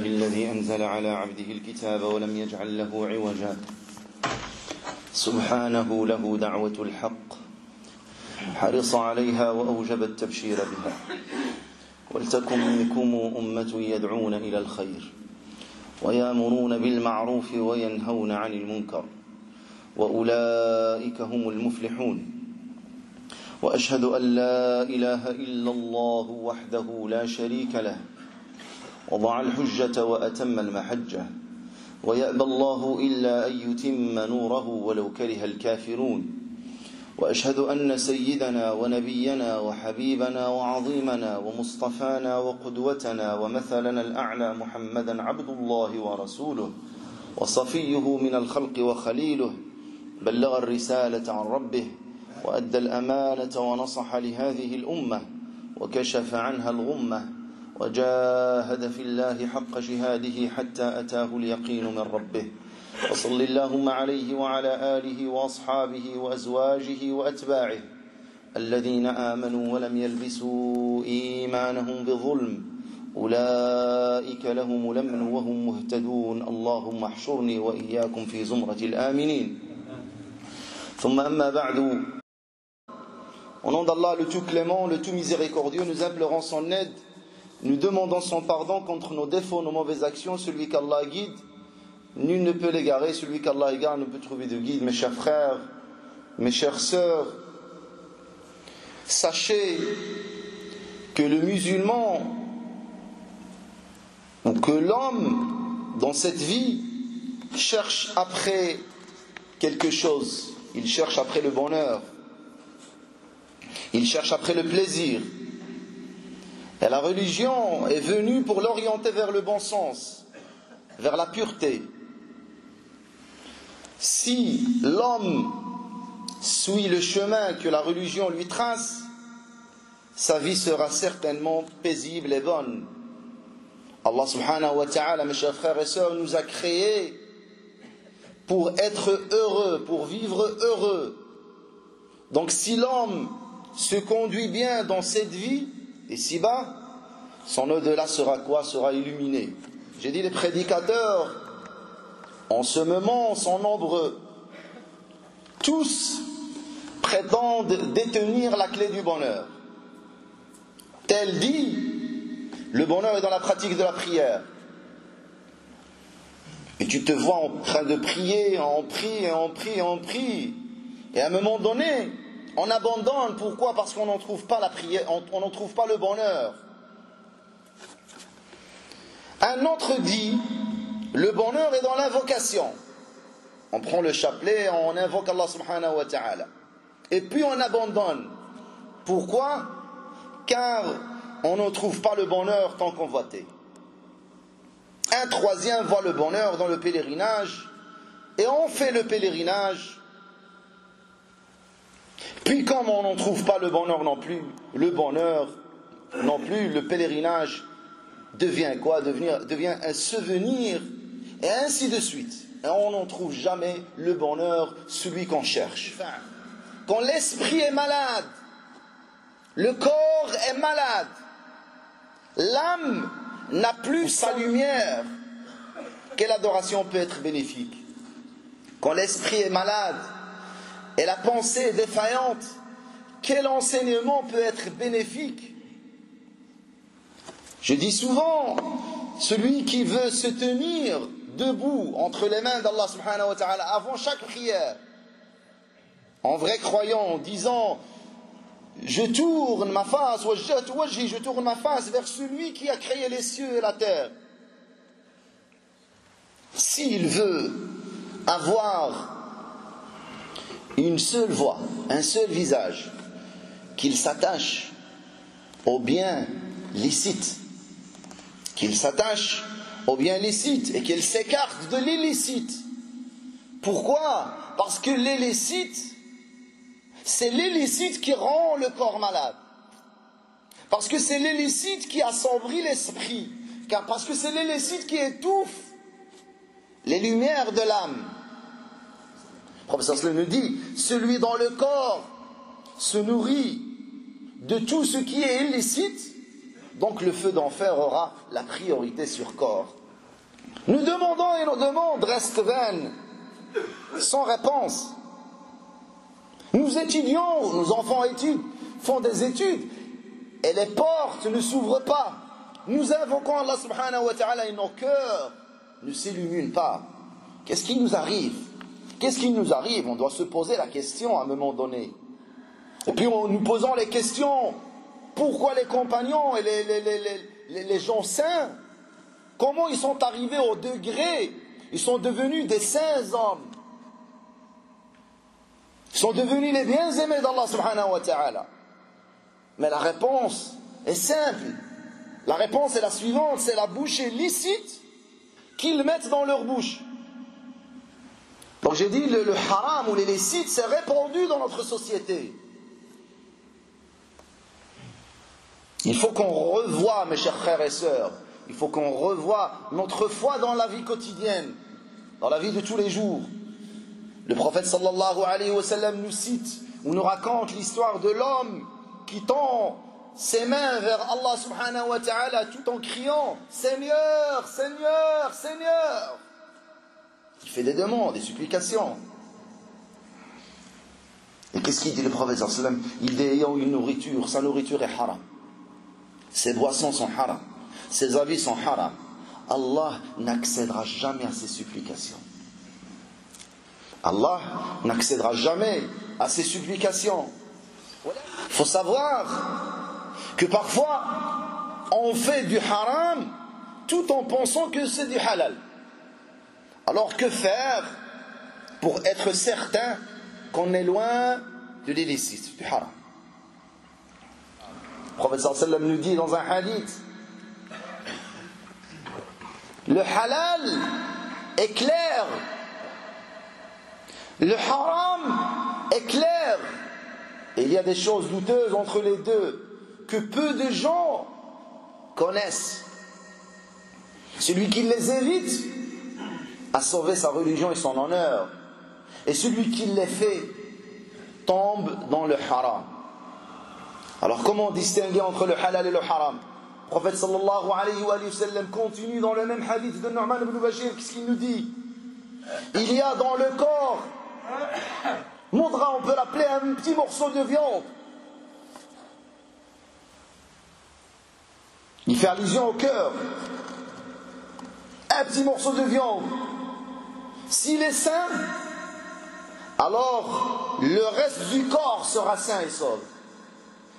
الذي أنزل على عبده الكتاب ولم يجعل له عوجا سبحانه له دعوة الحق حرص عليها وأوجب التبشير بها ولتكن منكم أمة يدعون إلى الخير ويأمرون بالمعروف وينهون عن المنكر وأولئك هم المفلحون وأشهد أن لا إله إلا الله وحده لا شريك له وضع الحجة وأتم المحجة ويأبى الله إلا أن يتم نوره ولو كره الكافرون وأشهد أن سيدنا ونبينا وحبيبنا وعظيمنا ومصطفانا وقدوتنا ومثلنا الأعلى محمدا عبد الله ورسوله وصفيه من الخلق وخليله بلغ الرسالة عن ربه وأدى الأمانة ونصح لهذه الأمة وكشف عنها الغمة وجاهد في الله حق جهاده حتى أتاه اليقين من ربه وصل اللهم عليه وعلى آله وأصحابه وأزواجه وأتباعه الذين آمنوا ولم يلبسوا إيمانهم بظلم أولئك لهم الأمن وهم مهتدون اللهم احشرني وإياكم في زمرة الآمنين ثم أما بعد. Au nom d'Allah, le tout clément, le tout miséricordieux, nous implorons son aide, nous demandons son pardon contre nos défauts, nos mauvaises actions. Celui qu'Allah guide, nul ne peut l'égarer. Celui qu'Allah égare ne peut trouver de guide. Mes chers frères, mes chères sœurs, sachez que le musulman, ou que l'homme, dans cette vie, cherche après quelque chose. Il cherche après le bonheur. Il cherche après le plaisir. Et la religion est venue pour l'orienter vers le bon sens, vers la pureté. Si l'homme suit le chemin que la religion lui trace, sa vie sera certainement paisible et bonne. Allah subhanahu wa ta'ala, mes chers frères et sœurs, nous a créés pour être heureux, pour vivre heureux. Donc si l'homme se conduit bien dans cette vie, ici-bas, son au-delà sera quoi? Sera illuminé. J'ai dit, les prédicateurs, en ce moment, sont nombreux. Tous prétendent détenir la clé du bonheur. Tel dit, le bonheur est dans la pratique de la prière. Et tu te vois en train de prier, on prie. Et à un moment donné, on abandonne. Pourquoi? Parce qu'on n'en trouve pas la prière, on n'en trouve pas le bonheur. Un autre dit, le bonheur est dans l'invocation. On prend le chapelet, on invoque Allah subhanahu wa ta'ala. Et puis on abandonne. Pourquoi? Car on ne trouve pas le bonheur tant convoité. Un troisième voit le bonheur dans le pèlerinage. Et on fait le pèlerinage. Puis comme on n'en trouve pas le bonheur non plus, le pèlerinage devient quoi? Devient un souvenir, et ainsi de suite. Et on n'en trouve jamais le bonheur, celui qu'on cherche. Quand l'esprit est malade, le corps est malade, l'âme n'a plus sa lumière, quelle adoration peut être bénéfique? Quand l'esprit est malade et la pensée est défaillante, quel enseignement peut être bénéfique? Je dis souvent, celui qui veut se tenir debout entre les mains d'Allah subhanahu wa ta'ala avant chaque prière, en vrai croyant, en disant je tourne ma face, je tourne ma face vers celui qui a créé les cieux et la terre. S'il veut avoir une seule voix, un seul visage, qu'il s'attache au bien licite, et qu'il s'écarte de l'illicite. Pourquoi? Parce que l'illicite, c'est l'illicite qui rend le corps malade. Parce que c'est l'illicite qui assombrit l'esprit. Parce que c'est l'illicite qui étouffe les lumières de l'âme. Le professeur Sallam nous dit, celui dont le corps se nourrit de tout ce qui est illicite, donc le feu d'enfer aura la priorité sur corps. Nous demandons et nos demandes restent vaines, sans réponse. Nous étudions, nos enfants font des études, et les portes ne s'ouvrent pas. Nous invoquons Allah subhanahu wa ta'ala et nos cœurs ne s'illuminent pas. Qu'est-ce qui nous arrive? Qu'est-ce qui nous arrive? On doit se poser la question à un moment donné. Et puis en nous posant les questions, pourquoi les compagnons et les gens saints, comment ils sont arrivés au degré, ils sont devenus des saints hommes, ils sont devenus les bien-aimés d'Allah subhanahu wa ta'ala. Mais la réponse est simple. La réponse est la suivante, c'est la bouchée licite qu'ils mettent dans leur bouche. Donc j'ai dit, le haram ou les licites, c'est répandu dans notre société. Il faut qu'on revoie, mes chers frères et sœurs, il faut qu'on revoie notre foi dans la vie quotidienne, dans la vie de tous les jours. Le prophète sallallahu alayhi wa sallam nous cite, ou nous raconte l'histoire de l'homme qui tend ses mains vers Allah subhanahu wa ta'ala tout en criant « Seigneur, Seigneur, Seigneur !» Il fait des demandes, des supplications. Et qu'est-ce qu'il dit le prophète sallallahu alayhi wa sallam? Il dit ayant une nourriture, sa nourriture est haram. Ses boissons sont haram. Ses avis sont haram. Allah n'accédera jamais à ses supplications. Allah n'accédera jamais à ses supplications. Il faut savoir que parfois on fait du haram tout en pensant que c'est du halal. Alors que faire pour être certain qu'on est loin de l'illicite, du haram? Le prophète sallallahu alayhi wa sallam nous dit dans un hadith, le halal est clair, le haram est clair, et il y a des choses douteuses entre les deux que peu de gens connaissent. Celui qui les évite a sauvé sa religion et son honneur, et celui qui les fait tombe dans le haram. Alors comment distinguer entre le halal et le haram? Le prophète sallallahu alayhi wa sallam continue dans le même hadith de Nu'man ibn Bashir. Qu'est-ce qu'il nous dit? Il y a dans le corps, Moudra, on peut l'appeler un petit morceau de viande. Il fait allusion au cœur. Un petit morceau de viande. S'il est sain, alors le reste du corps sera sain et sauve.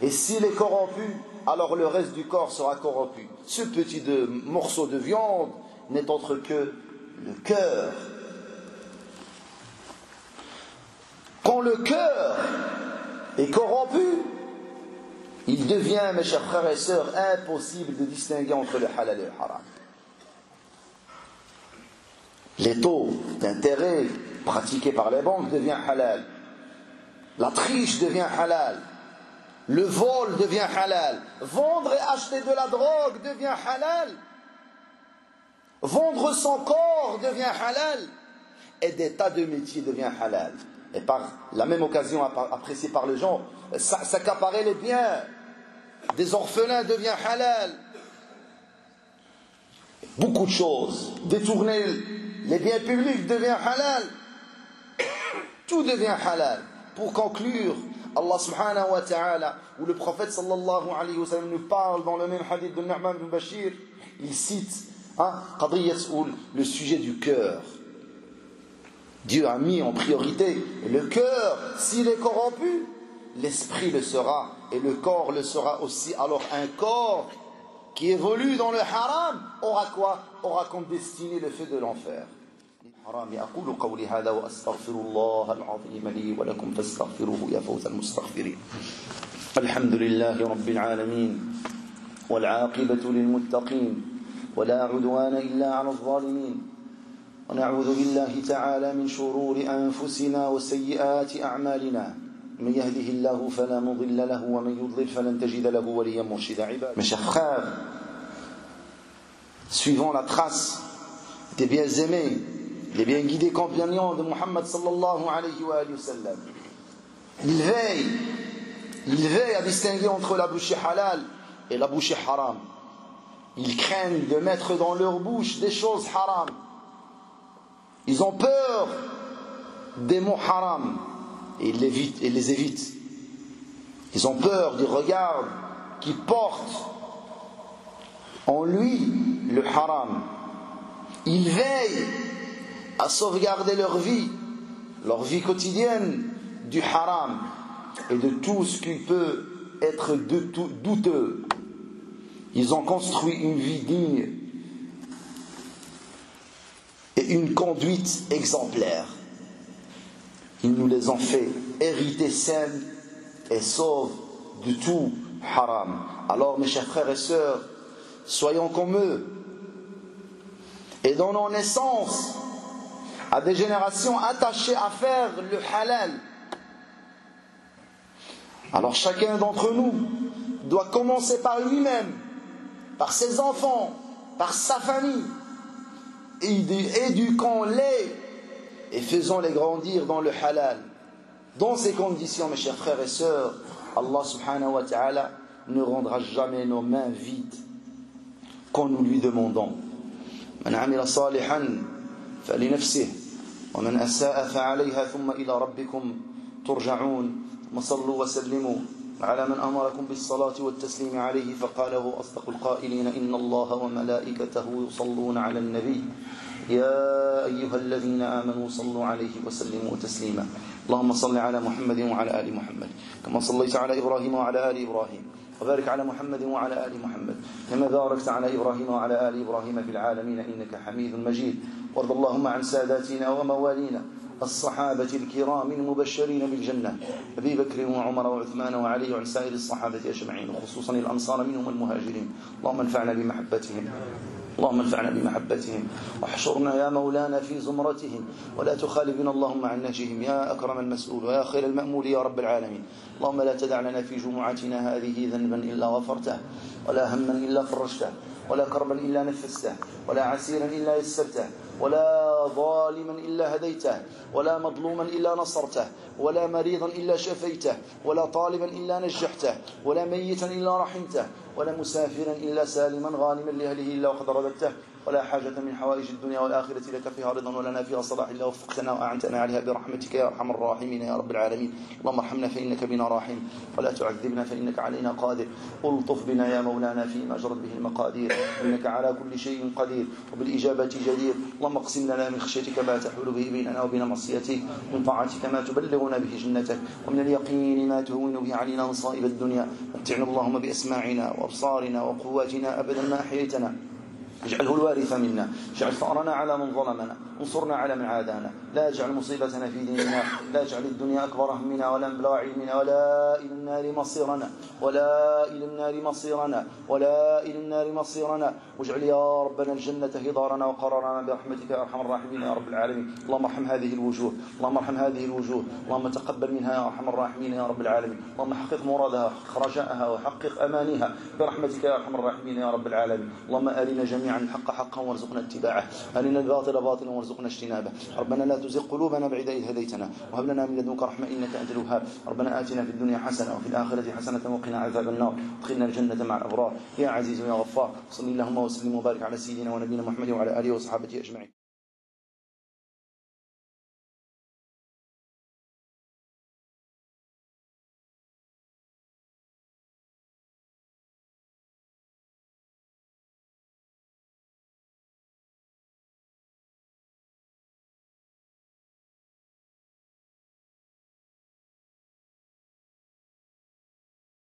Et s'il est corrompu, alors le reste du corps sera corrompu. Ce petit morceau de viande n'est autre que le cœur. Quand le cœur est corrompu, il devient, mes chers frères et sœurs, impossible de distinguer entre le halal et le haram. Les taux d'intérêt pratiqués par les banques deviennent halal. La triche devient halal. Le vol devient halal. Vendre et acheter de la drogue devient halal. Vendre son corps devient halal. Et des tas de métiers deviennent halal. Et par la même occasion appréciée par les gens, s'accaparer les biens des orphelins devient halal. Beaucoup de choses. Détourner les biens publics devient halal. Tout devient halal. Pour conclure, Allah subhanahu wa ta'ala, où le prophète sallallahu alayhi wa sallam nous parle dans le même hadith de Nu'man ibn Bashir, il cite le sujet du cœur. Dieu a mis en priorité le cœur. S'il est corrompu, l'esprit le sera et le corps le sera aussi. Alors un corps qui évolue dans le haram aura quoi? Aura comme destinée le feu de l'enfer. أقول قولي هذا وأستغفر الله العظيم لي ولكم فاستغفروه يا فوز المستغفرين. الحمد لله رب العالمين والعاقبة للمتقين ولا عدوان إلا على الظالمين ونعوذ بالله تعالى من شرور أنفسنا وسيئات أعمالنا من يهده الله فلا مضل له ومن يضلل فلن تجد له وليا مرشدا. عباد. Mes chers frères, suivons la trace des bien-aimés, les bien guidés compagnons de Muhammad sallallahu alayhi wa sallam. Il veille à distinguer entre la bouchée halal et la bouchée haram. Ils craignent de mettre dans leur bouche des choses haram. Ils ont peur des mots haram et ils les évitent. Ils ont peur du regard qui porte en lui le haram. Ils veillent à sauvegarder leur vie quotidienne du haram et de tout ce qui peut être douteux. Ils ont construit une vie digne et une conduite exemplaire. Ils nous les ont fait hériter saines et sauves de tout haram. Alors mes chers frères et sœurs, soyons comme eux et donnons naissance à des générations attachées à faire le halal. Alors chacun d'entre nous doit commencer par lui-même, par ses enfants, par sa famille. Éduquons-les et faisons-les grandir dans le halal. Dans ces conditions, mes chers frères et sœurs, Allah subhanahu wa ta'ala ne rendra jamais nos mains vides quand nous lui demandons. Man amila salihan falinafsih wa man asa'a fa'alayha thumma ila rabbikum turja'un. وصلوا وسلموا على من أمركم بالصلاة والتسليم عليه فقاله أصدق القائلين إن الله وملائكته يصلون على النبي يا أيها الذين آمنوا صلوا عليه وسلموا تسليما اللهم صل على محمد وعلى آل محمد كما صليت على إبراهيم وعلى آل إبراهيم وبارك على محمد وعلى آل محمد كما باركت على إبراهيم وعلى آل إبراهيم في العالمين إنك حميد مجيد وارض اللهم عن ساداتنا وموالينا الصحابة الكرام المبشرين بالجنة أبي بكر وعمر وعثمان وعلي وعن سائر الصحابة أجمعين وخصوصا الأنصار منهم المهاجرين اللهم انفعنا بمحبتهم واحشرنا يا مولانا في زمرتهم ولا تخالفنا اللهم عن نهجهم يا أكرم المسؤول ويا خير المأمول يا رب العالمين اللهم لا تدع لنا في جمعتنا هذه ذنبا إلا غفرته ولا هما إلا فرجته ولا كربا إلا نفسته ولا عسيرا إلا يسرته ولا ظالما إلا هديته ولا مظلوما إلا نصرته ولا مريضا إلا شفيته ولا طالبا إلا نجحته ولا ميتا إلا رحمته ولا مسافرا إلا سالما غانما لأهله إلا وقد رددته ولا حاجة من حوائج الدنيا والآخرة لك فيها رضا ولنا فيها صلاح إلا وفقتنا وأعنتنا عليها برحمتك يا أرحم الراحمين يا رب العالمين اللهم ارحمنا فإنك بنا راحم ولا تعذبنا فإنك علينا قادر ألطف بنا يا مولانا فيما جرت به المقادير إنك على كل شيء قدير وبالإجابة جدير اللهم اقسم لنا من خشيتك ما تحول به بيننا وبين معصيتك من طاعتك ما تبلغنا به جنتك ومن اليقين ما تهون به علينا مصائب الدنيا متعنا اللهم بأسماعنا وأبصارنا وقواتنا أبدا ما أحييتنا اجعله الوارث منا اجعل ثأرنا على من ظلمنا انصرنا على من عادانا لا اجعل مصيبتنا في ديننا لا اجعل الدنيا أكبر همنا ولا مبلغ علمنا ولا إلى النار مصيرنا واجعل يا ربنا الجنة هضارنا وقرارنا برحمتك يا أرحم الراحمين يا رب العالمين اللهم ارحم هذه الوجوه اللهم تقبل منها يا أرحم الراحمين يا رب العالمين اللهم حقق مرادها وحقق رجاءها وحقق أمانيها برحمتك يا أرحم الراحمين يا رب العالمين اللهم أرنا جميعا الحق حقا وارزقنا اتباعه أرنا الباطل باطلا وارزقنا اجتنابه ربنا لا تزغ قلوبنا بعد إذ هديتنا وهب لنا من لدنك رحمة إنك أنت الوهاب ربنا آتنا في الدنيا حسنة وفي الآخرة حسنة وقنا عذاب النار ادخلنا الجنة مع الأبرار يا عزيز يا غفار صل اللهم وسلم وبارك على سيدنا ونبينا محمد وعلى آله وصحبه أجمعين.